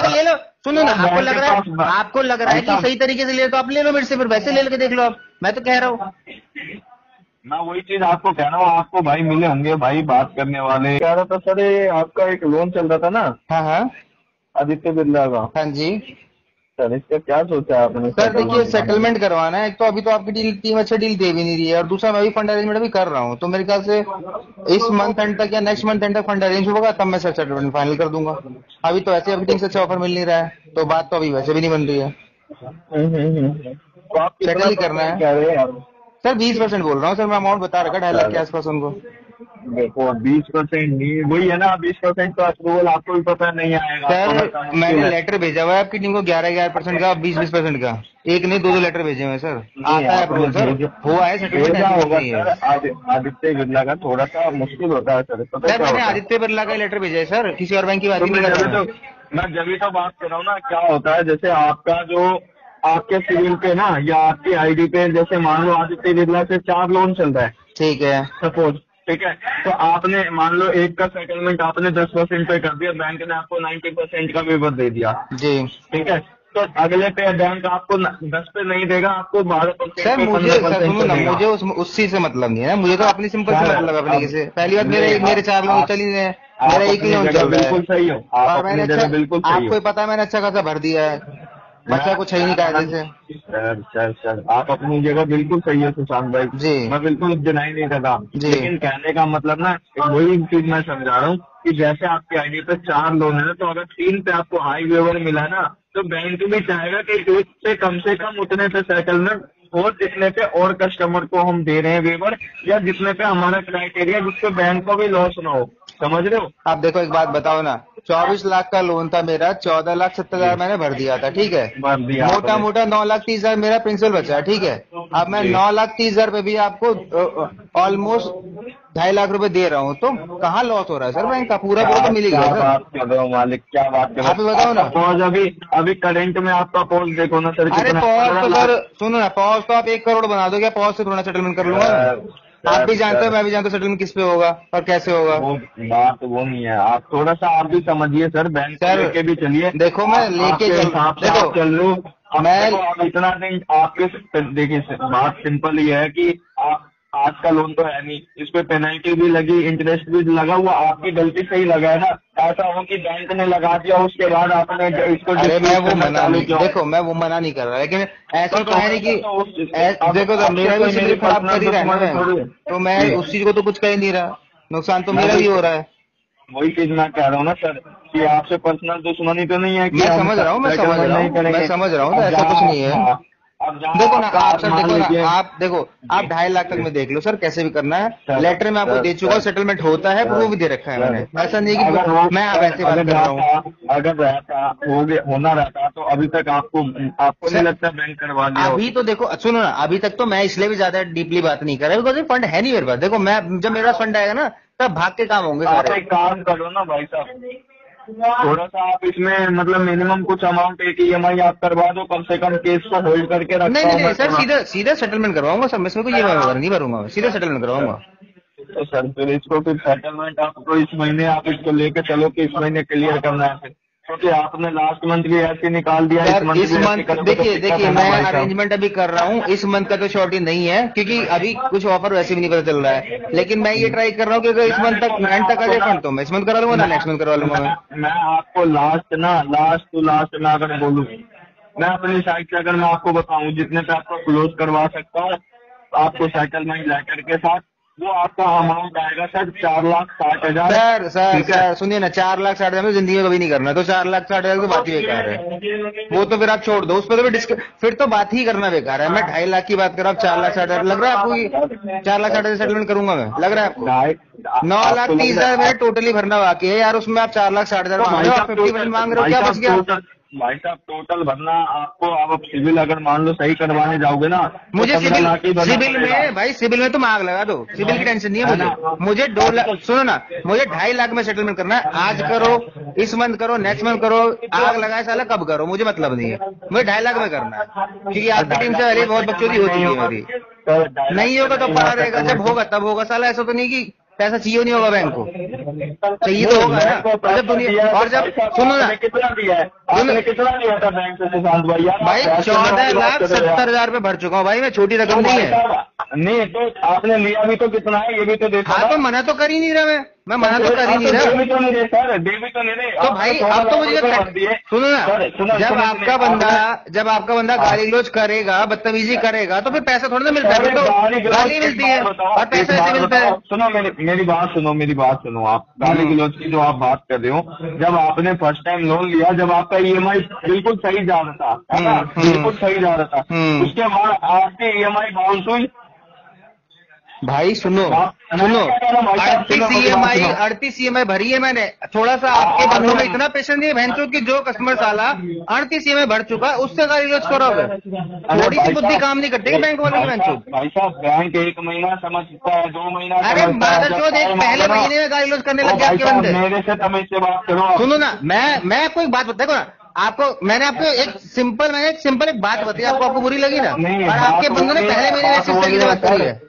तो ले लो, सुनो ना, आपको लग रहा है कि सही तरीके से ले तो आप ले लो मेरे से, फिर वैसे ले लेके देख लो आप, मैं तो कह रहा हूँ। मैं वही चीज आपको कह रहा हूँ, आपको भाई मिले होंगे भाई बात करने वाले। कह रहा था सर ये आपका एक लोन चल रहा था ना हाँ हाँ आदित्य बिरला का, हाँ जी सर इसका क्या सोचा है आपने सर। देखिए सेटलमेंट? सेटलमेंट करवाना है, एक तो अभी तो आपकी डील टीम अच्छा डील दे भी नहीं रही है, और दूसरा मैं भी फंड अरेंजमेंट भी कर रहा हूँ, तो मेरे ख्याल से इस मंथ एंड तक या नेक्स्ट मंथ एंड तक फंड अरेंज होगा, तब मैं सर सेटलमेंट फाइनल कर दूंगा। अभी तो ऐसे अभी टीम से अच्छा ऑफर मिल नहीं रहा है, तो बात तो अभी वैसे भी नहीं बन रही है। तो आप सेटल कितना ही करना परसेंट है कह रहे हैं यार? सर, 20% बोल रहा हूँ सर, मैं अमाउंट बता रखा 2.5 लाख के आसपास उनको। देखो 20% नहीं, वही है ना, 20% का अप्रूवल आपको भी पता नहीं आएगा। सर मैंने लेटर भेजा हुआ है आपकी टीम को 11% का, 20% का, एक नहीं 2 लेटर भेजे हुए हैं सर, आता है अप्रूवल सर, हुआ है सेटलमेंट, ऐसी होगा नहीं सर। है। आदित्य बिरला का थोड़ा सा मुश्किल होता है सर, पता है सर क्या मैंने होता है? आदित्य बिरला का लेटर भेजा है सर, किसी और बैंक की बात तो ही नहीं कर रहा मैं। मैं जब तो बात कर रहा हूँ ना, क्या होता है जैसे आपका जो आपके सिविल पे ना या आपकी आईडी पे, जैसे मान लो आदित्य बिरला से 4 लोन चल रहा है, ठीक है सपोज, ठीक है, तो आपने मान लो एक का सेटलमेंट आपने 10% पे कर दिया, बैंक ने आपको 90% का वेवर दे दिया, जी। ठीक है, तो अगले पे बैंक आपको 10 पे नहीं देगा, आपको 12% सर पे मुझे, सर 15% सुनो पे ना, देगा। मुझे उस चीज से मतलब नहीं है, मुझे तो अपनी सिंपल से मतलब है अपने की से। पहली बात, मेरे 4 लोन चल ही रहे हैं, मेरा आप एक ही अपनी लोन जगह चल रहा है, बिल्कुल सही हो, आप और मैंने अपनी अच्छा, जगह बिल्कुल सही आपको हो। ही पता है मैंने अच्छा खासा भर दिया है, बच्चा कुछ है ही नहीं कायदे से। सर आप अपनी जगह बिल्कुल सही है सुशांत भाई, जी मैं बिल्कुल डिनाई नहीं कर रहा, जी लेकिन कहने का मतलब ना वही चीज मैं समझा रहा हूँ कि जैसे आपकी आईडी पे 4 लोन है ना, तो अगर 3 पे आपको हाई वेवर मिला ना, तो बैंक भी चाहेगा कि एक से कम उतने पे सेटलमेंट, और जितने पे और कस्टमर को हम दे रहे हैं वेवर, या जितने पे हमारा क्राइटेरिया जिससे बैंक को भी लॉस ना हो, समझ रहे हो? आप देखो एक बात बताओ ना, 24 लाख का लोन था मेरा, 14,70,000 मैंने भर दिया था, ठीक है, भर दिया मोटा आपने। मोटा 9,30,000 मेरा प्रिंसिपल बचा है, ठीक है। अब मैं जी। 9,30,000 पे भी आपको ऑलमोस्ट 2.5 लाख रुपए दे रहा हूँ, तो कहाँ लॉस हो रहा है सर, बैंक का पूरा पूरा क्या तो मिल ही क्या गया सर। बात कर रहे हो मालिक, क्या बात कर रहे आप ही हो? बताओ आपका ना। पॉज अभी अभी करंट में आपका पॉज देखो ना सर, अरे कितना पॉज 15 तो लाख। सर सुनो ना, पॉज तो आप 1 करोड़ बना दो, क्या पॉज से थोड़ा सेटलमेंट कर लूंगा मैं? सर आप सर भी जानते हो, सर मैं भी जानता हूँ सेटलमेंट किस पे होगा और कैसे होगा। वो बात वो नहीं है, आप थोड़ा सा आप भी समझिए सर, बैंक को सर लेके भी चलिए। देखो मैं आप लेके आपके चल, हिसाब से देखो आप चल रहे हो। अब मैं, देखो आप इतना दिन आपके देखिए बात सिंपल ही है कि आप आज का लोन तो है नहीं, इस पे पेनल्टी भी लगी, इंटरेस्ट भी लगा हुआ, आपकी गलती से ही लगा है ना। ऐसा हो कि बैंक ने लगा दिया उसके बाद आपने इसको अरे मैं डिस्प्यूट वो करना मना चालू नहीं, किया। देखो मैं वो मना नहीं कर रहा, लेकिन ऐसा तो है नहीं कि अब देखो सर आपसे मेरा भी कोई मेरी सिविल खराब कर पर्सनल ही रहा है ना दुश्मनी बैंक, थोड़ी है। तो मैं जी। उस चीज को तो कुछ कह ही नहीं रहा, नुकसान तो मैं मेरा भी हो रहा है। वही चीज मैं कह रहा हूँ ना सर, कि आपसे पर्सनल दुश्मनी तो नहीं है कि मैं हम समझ रहा हूँ, मैं समझ सेटलमेंट रहा नहीं हूँ, मैं करेंगे। समझ रहा हूँ, तो अब ऐसा कुछ जहाँ नहीं है। हाँ, अब जहाँ देखो ना आपका आप आप सर, मान देखो ना लीजिए। आप, देखो आप जी 2.5 लाख तक जी में देख लो सर, कैसे भी करना है, सर लेटर में आपको सर दे चुका हूँ, सर सेटलमेंट होता है, सर प्रूफ भी दे रखा है सर मैंने, ऐसा नहीं है अगर कि वो मैं आप सर ऐसे बात कर रहा हूँ। अगर रहता हो गया होना रहता तो अभी तक आपको आपको नहीं सर लगता बैंक करवा लिया अभी होता? तो देखो सुनो ना, अभी तक तो मैं इसलिए भी ज्यादा डीपली बात नहीं कर रहा, बिकॉज फंड है नहीं मेरे पास। देखो मैं, जब मेरे पास फंड आएगा ना, तब भाग के काम होंगे आप सारे। एक काम करो ना भाई साहब, थोड़ा सा आप इसमें मतलब मिनिमम कुछ अमाउंट एक ईएमआई आप करवा दो, कम से कम केस को होल्ड करके नहीं रखता नहीं हूँ नहीं मैं सर, थोड़ा। सीधा सीधा सेटलमेंट करवाऊंगा सर, मैं इसमें कोई ये नहीं भरूंगा, मैं सीधा सेटलमेंट करवाऊंगा। तो सर फिर इसको फिर सेटलमेंट आपको इस महीने आप इसको लेके चलो कि इस महीने क्लियर करना है फिर, क्योंकि आपने लास्ट मंथ भी ऐसे निकाल दिया, इस सर मंथ इस भी ऐसे मंथ करोगे तो देखिए दिक्कत देखिए है ना मैं भाई साहब। अरेंजमेंट अभी कर रहा हूँ, इस मंथ का तो श्योरिटी नहीं है, क्योंकि अभी कुछ ऑफर वैसे भी नहीं पता चल रहा है, लेकिन मैं ये ट्राई कर रहा हूँ कि अगर इस मंथ तक मैं एंड तक आ आपको जाए ना फंड, तो मैं इस मंथ करा लूंगा ना, नेक्स्ट मंथ करवा लूंगा मैं। मैं आपको लास्ट टू लास्ट में अगर बोलूँ, मैं अपनी साइड से अगर मैं आपको बताऊं जितने पे आपको क्लोज करवा सकता हूँ आपको सेटलमेंट लेटर के साथ, वो आपका अमाउंट आएगा सर 4,60,000। सर सर ठीक है। सर सुनिए ना, 4,60,000 में जिंदगी में कभी नहीं करना, तो 4,60,000 तो बात ही बेकार है, वो तो फिर आप छोड़ दो, उस पर तो फिर तो बात ही करना बेकार है। मैं 2.5 लाख की बात कर रहा हूँ, 4,60,000 लग रहा है आपको कि 4,60,000 सेटलमेंट करूंगा मैं, लग रहा है आपको? ढाई 9,30,000 मेरे टोटली भरना बाकी है यार, उसमें आप 4,60,000 तो मांग भाई रहे हो, आप साहब 50% मांग रहे हो, क्या बच गया? भाई साहब टोटल भरना आपको, अब सिविल अगर मान लो सही करवाने जाओगे ना तो मुझे 15 सिविल, लाख ही भरना सिविल पड़ेगा। में भाई, सिविल में तुम आग लगा दो, सिविल की टेंशन नहीं है है मुझे। ना? मुझे 2 लाख, सुनो ना, मुझे 2.5 लाख में सेटलमेंट करना है, आज करो, इस मंथ करो, नेक्स्ट मंथ करो, आग लगाए साला कब करो, मुझे मतलब नहीं है, मुझे 2.5 लाख में करना है, क्योंकि आपकी टीम से बहुत बकचोदी हो चुकी है मेरी। नहीं होगा तो पड़ा रहेगा, जब होगा तब होगा साला, ऐसा तो नहीं कि पैसा चाहिए नहीं होगा बैंक को, चाहिए तो होगा ना। और जब दुनिया, और जब सुनो ना, कितना दिया है आपने, कितना लिया था बैंक से सुशांत भाई? भाई 14,70,000 भर चुका हूँ भाई मैं, छोटी रकम नहीं है। नहीं तो आपने लिया भी तो कितना है ये भी तो देखो। हाँ तो मना तो कर ही नहीं रहा मैं मना तो कर ही नहीं रहा। दे भी तो नहीं रहे सर, दे भी तो नहीं रहे। तो भाई अब तो मुझे सुनो ना, जब आपका बंदा गाली गलौज करेगा, बदतमीजी करेगा, तो फिर पैसा थोड़ा ना मिलता है, तो गाली मिलती है और पैसा ऐसे मिलता है। सुनो मेरी बात सुनो। आप गाली गलौज की जो आप बात कर रहे हो, जब आपने फर्स्ट टाइम लोन लिया, जब आपका ईएमआई बिल्कुल सही जा रहा था, है ना, बिल्कुल सही जा रहा था, उसके बाद आपकी ईएमआई बाउंस हुई। भाई सुनो 38 EMI भरी है मैंने। थोड़ा सा आपके बंदों में इतना पेशेंस नहीं है भैंसों की, जो कस्टमर साला 38 EMI भर चुका है उससे गाली गलौज करोगे? थोड़ी सी बुद्धि काम नहीं करती बैंक वालों की भैंसों। भाई साहब बैंक 1 महीना समझता है, 2 महीना, अरे बादल पहले महीने में गाली गलौज करने लग गया आपके बंदे। मेरे से तमीज से बात करो। सुनो ना, मैं आपको एक बात बताऊँ ना, मैंने आपको एक सिंपल एक बात बताई, आपको बुरी लगी ना, और आपके बंदों ने पहले महीने में इस तरीके से बात करी है,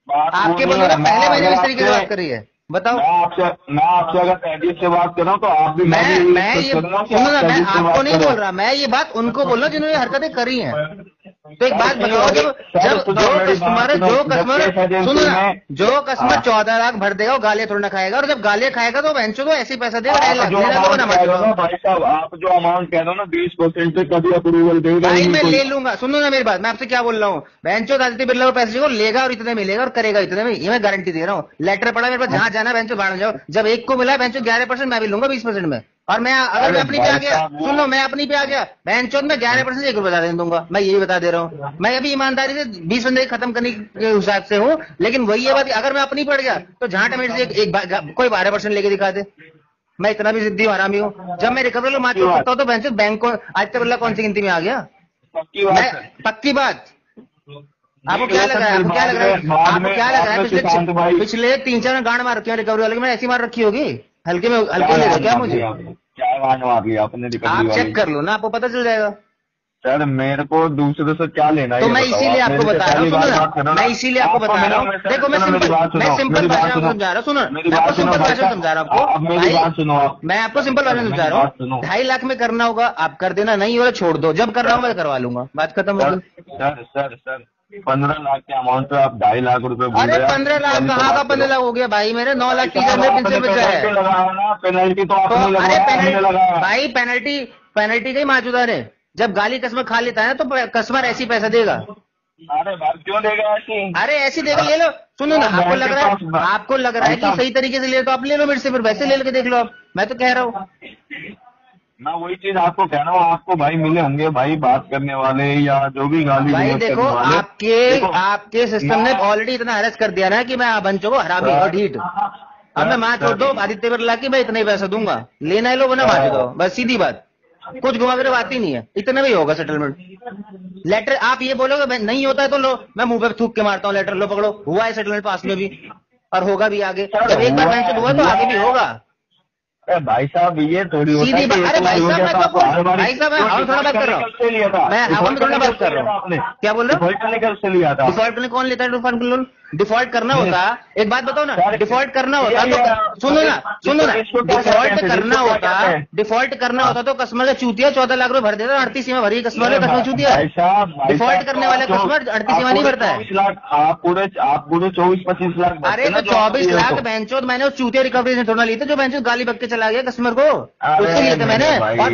आपके बंदों ने पहले महीने में इस तरीके से बात करी है। बताओ, मैं आपसे अगर तहजीब से बात कर रहा हूँ तो आप भी, मैं ये सुनो ना, मैं आपको नहीं बोल रहा, मैं ये बात उनको बोल रहा हूँ जिन्होंने हरकतें करी हैं। तो एक बात बताओ, जब सुनो ना, जो कस्टमर 14 लाख भर देगा वो गालियां थोड़ा ना खाएगा, और जब गालियां खाएगा तो बेंचो तो ऐसे पैसा देगा। भाई साहब आप जो अमाउंट कह रहे हो ना 20% से कभी अप्रूवल देगा भाई, मैं ले लूंगा। सुनो ना मेरी बात, मैं आपसे क्या बोल रहा हूँ, बेंचो आदित्य बिरला को पैसे को लेगा और इतने मिलेगा और करेगा इतने में, ये मैं गारंटी दे रहा हूँ। लेटर पड़ा मेरे पास, जहां जाना बेंचो बाहर जाओ, जब एक को मिला बेंचो 11%, मैं भी लूंगा 20% में। और मैं अगर मैं अपनी पे आ गया, सुनो मैं अपनी पे आ गया बेंचो में 11% 1 रुपया दे दूंगा, मैं ये भी बता दे रहा हूँ। मैं अभी ईमानदारी से 20 बंदे खत्म करने के हिसाब से हूँ, लेकिन वही है बात, अगर मैं अपनी पड़ गया तो जहां टमेट से कोई 12% लेके दिखा दे, मैं इतना भी जिद्दी हरामी हूँ। जब मैं रिकवरी लो मार सकता हूँ तो बेंचो बैंक को आदित्य बिरला कौन सी गिनती में आ गया? पक्की बात। आपको क्या लग रहा है पिछले 3-4 गांड मार रखी है रिकवरी वाले की, मैंने ऐसी मार रखी होगी? हल्के में ले क्या मुझे? क्या गांड मार लिया आपने? आप चेक कर लो ना, आपको पता चल जाएगा। सर मेरे को दूसरे से क्या लेना है? तो मैं इसीलिए आपको बता रहा हूँ, मैं इसीलिए आपको बता रहा हूँ। देखो मैं सिंपल भाषा में समझा रहा हूँ, सुनो आपको सिंपल भाषा में समझा रहा हूँ, मैं आपको सिंपल भाषा में समझा रहा हूँ। 2.5 लाख में करना होगा आप कर देना, नहीं होगा छोड़ दो, जब करना होगा मैं करवा लूंगा, बात खत्म होगी। सर 15 लाख के अमाउंट पे आप 2.5 लाख रुपए बोल रहे हैं। अरे 15 लाख कहाँ का 15 लाख हो गया भाई, मेरे 9 लाख की प्रिंसिपल बचा है। पेनल्टी तो अरे भाई पेनल्टी का ही मौजूदा है। जब गाली कस्टमर खा लेता है ना तो कस्टमर ऐसी पैसा देगा। अरे क्यों देगा ऐसी? अरे ऐसी देगा, ये लो सुनो ना, आपको लग रहा है कि सही तरीके से ले तो आप ले लो मेरे से, फिर वैसे ले लेके देख लो आप, मैं तो कह रहा हूँ। मैं वही चीज आपको कह रहा हूँ, आपको भाई मिले होंगे भाई बात करने वाले या जो भी गाली भाई देखो आपके सिस्टम ने ऑलरेडी इतना हरेस कर दिया ना कि मैं बंचों को हरामी और ढीठ। अब मैं माँ छोड़ दो आदित्य बिरला की, मैं इतना ही पैसा दूंगा, लेना है लो बना मार दो, बस सीधी बात, कुछ घुमा फिर बात ही नहीं है, इतना भी होगा सेटलमेंट। लेटर आप ये बोलोगे नहीं होता है तो लो, मैं मुंह पे थूक के मारता हूँ, लेटर लो पकड़ो, हुआ है सेटलमेंट पास में भी और होगा भी आगे, जब एक बार बैंक हुआ तो आगे भी होगा। भाई साहब ये थोड़ी सीधी बात, अरे भाई साहब मैं हवा थोड़ा बात कर रहा हूँ, मैं हवा में थोड़ा बात कर रहा हूँ। क्या बोल रहे हो? डिफॉल्ट कौन लेता है डिफॉल्ट लोन? डिफॉल्ट करना होता, एक बात बताओ ना, डिफॉल्ट करना होता तो सुनो ना, डिफॉल्ट करना होता तो कस्टमर का चूतिया 14 लाख रुपए भर देता, 38 सीमा भरी कस्टमर का कस्टमर चूतिया। डिफॉल्ट करने वाले कस्टमर 38 सीमा नहीं भरता है। आप पूरे 24-25 लाख। अरे तो 24 लाख बेंचो मैंने उस चूतिया रिकवरी से थोड़ा ली थी, जो बेंचो गाली बक के चला गया कस्टमर को, उससे लिए थे मैंने। और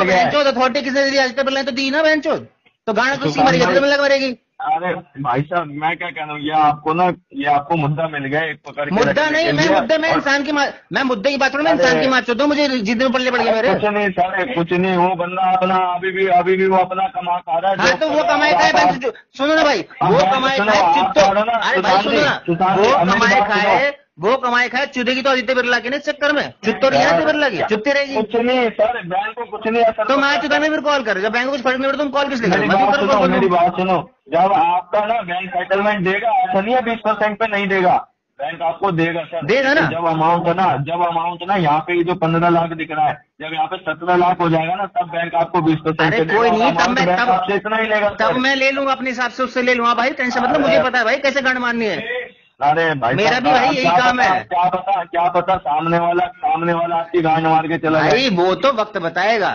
बेंचो अथॉरिटी किसने दी? आदित्य बिरला ने तो दी ना बेंचो, तो गाना तो सीमा मरेगी। अरे भाई साहब मैं क्या कह रहा हूँ, ये आपको मुद्दा मिल गया एक पकड़ के। मुद्दा नहीं, मैं इंसान की मैं मुद्दे की बात करूँ, मैं इंसान की बात करता हूँ, मुझे जिद्द में पड़ने पड़ गया मेरे। कुछ नहीं सारे कुछ नहीं, वो बंदा अपना अभी भी वो अपना कमा खा रहा है। हाँ तो वो कमाए खाए, सुनो ना भाई, वो कमाए खाए, अरे भाई सुनो ना, वो कमाए खाए चुदेगी तो आदित्य बिरला की ना चक्कर में, चुत तो नहीं आदित्य बिरला की, चुत्ती रहेगी। कुछ नहीं सर, बैंक को कुछ नहीं असर। तो मैं चुदाने फिर कॉल कर, जब बैंक को कुछ फर्क नहीं पड़ता तुम कॉल किस लिए? मेरी बात सुनो, जब आपका ना बैंक सेटलमेंट देगा ऐसा नहीं है 20% पे नहीं देगा, बैंक आपको देगा सर। देगा ना? जब अमाउंट ना यहाँ पे जो 15 लाख दिख रहा है, जब यहाँ पे 17 लाख हो जाएगा ना, तब बैंक आपको 20% अरे कोई नहीं, तब आपसे इतना ही लेगा तब मैं ले लूंगा अपने हिसाब से, उससे ले लूंगा भाई, टेंशन मतलब, मुझे पता है भाई कैसे गांड मारनी है। अरे भाई मेरा भी भाई यही काम है। क्या पता सामने वाला आपकी गांड मार के चला जाए। भाई वो तो वक्त बताएगा,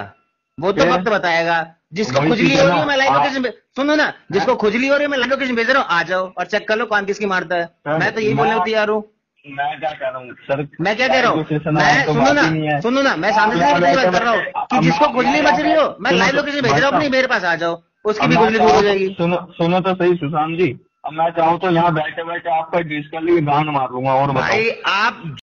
वक्त बताएगा। जिसको वही खुजली चीज़ हो है रही है, ना। मैं लाइव लोकेशन, सुनो ना, जिसको खुजली हो रही है मैं लाइव लोकेशन भेज रहा हूँ, आ जाओ और चेक कर लो कौन किसकी मारता है। मैं तो यही बोलने को तैयार हूँ। मैं क्या कह रहा हूँ सर, मैं क्या कह रहा हूँ, मैं सुनो ना, मैं सामने से बात कर रहा हूँ कि जिसको खुजली मच रही हो, मैं लाइव लोकेशन भेज रहा हूँ अपनी, मेरे पास आ जाओ, उसकी भी खुजली दूर हो जाएगी। सुनो तो सही सुशांत जी, अब मैं चाहूँ तो यहाँ बैठे बैठे आपका डिजिटली गान मार लूंगा। और बताओ भाई आप